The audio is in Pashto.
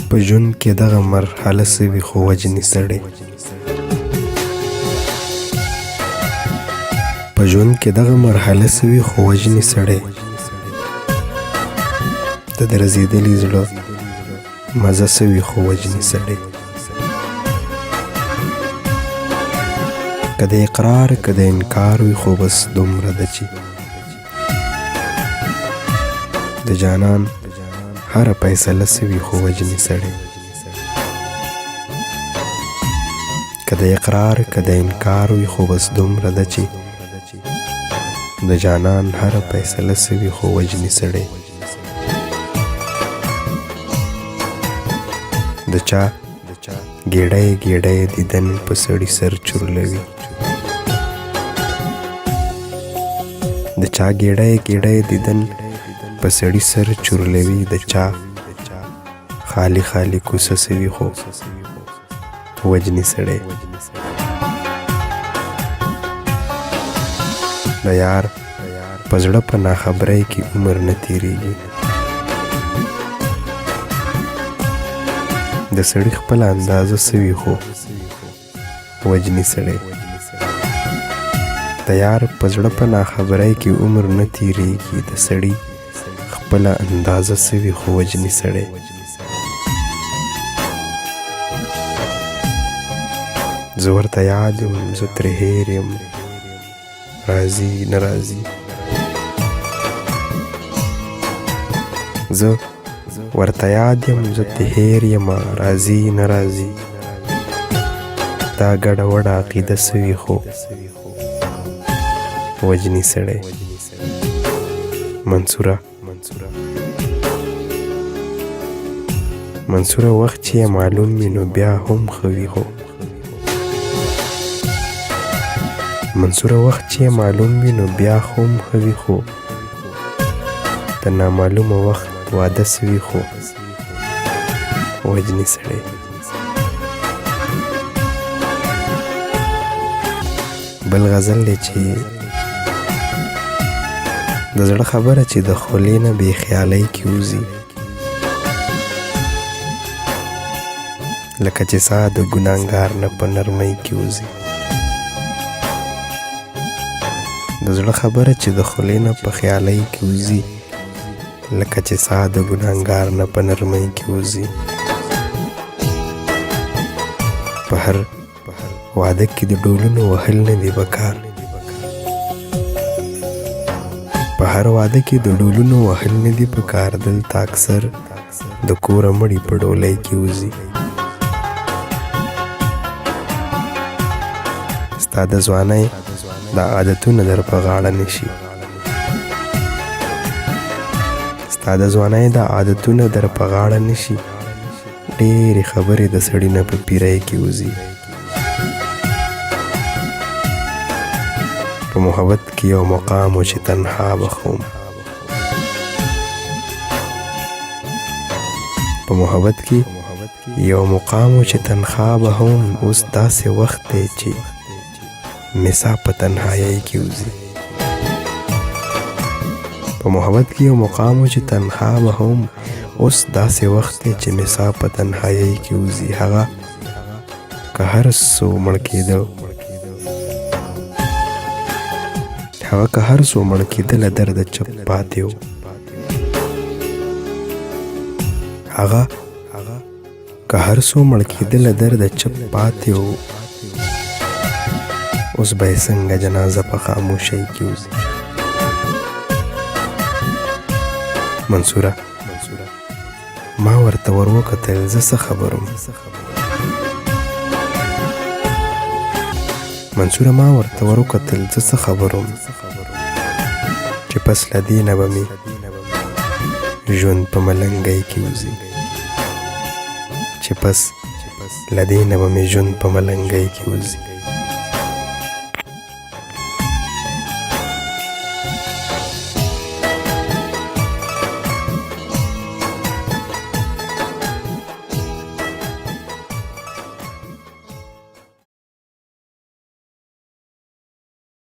په ژوند کې دغه مرحله سوي خو وجني سړی، په ژوند کې دغه مرحله سوي خو وجني سړی، د درزېدلي زړه مزه سوي خو وجني سړی. که د اقرار که د انکار وي خو بس دومره ده چې د جانان هره فیصله سوي خو وجني سړی. که د اقرار که د انکار وي خو بس دومره ده چې د جانان هره فیصله سوي خو وجني سړی. د چا ګېډۍ ګېډۍ دیدن په سړي سر چورلوي، د چا ګېډۍ ګېډۍ دیدن په سړي سر چورلوي، د چا خالی خالی کوڅه سوي خو وجني سړی. د یار په زړه په ناخبرۍ کې عمر نه تېرېږي، د سړي خپله اندازه سوي خو وجني سړی. د یار په زړه په ناخبرۍ کې عمر نه تېرېږي، د سړي خپله اندازه سوي خو وجني سړی. زه ورته یاد یم زه ترې هېر یم، راځي نه راځي. زه ورته یاد یم زه ترې هېر یم، راځي نه راځي. دا ګډه وډه عقیده سوي خو وجني سړی. منصوره وخت چې معلوم وي نو بیا هم ښه وي خو منصوره وخت چې معلوم وي نو بیا هم ښه وي خو د نامعلومه وخت واده سوي خو وجني سړی. بل غزل دی چې د زړه خبره چې د خولې نه بې خیالۍ کې وځي، لکه چې ساه د ګناهګار نه په نرمۍ کې وځي. د زړه خبره چې د خولې نه په خیالۍ کې وځي، لکه چې ساه د ګناهګار نه په نرمۍ کې وځي. په هر واده کې د ډولونو وهل نه دي پکار، په هر واده کې د ډولونو وهل نه دي پکار، دلته اکثر د کوره مړي په ډولۍ کې وځي. ستا د ځوانۍ دا عادتونه در په غاړه نشي، ستا د ځوانۍ دا عادتونه در په غاړه نشي. ډېرې خبرې د سړي نه په پیرۍ کې وځي. په محبت کې یو مقام و چې تنها بخوم، په محبت کې یو مقام و چې تنها بخوم. اوس داسې وخت دی چې مسا په تنهایی کې وځي. په محبت کې یو مقام و چې تنها بخوم، اوس داسې وخت دی چې مسا په تنهایی کې وځي. هغه که هر څو مړ کېده، هغه که هر څو مړ کېدله درده چپ پاتې و، هغه که هر څو مړ کېدله درده چپ پاتې و. اوس به یې څنګه جنازه په خاموشۍ کې وځي. منصوره ما ورته ور وکتل زه څه خبرم، منصوره ما ورته ور وکتل زه څه خبرم، چې پس له دې نه به مې ژوند په ملنګۍ کې وځي، چې پس له دې نه به مې ژوند په ملنګۍ کې وځي.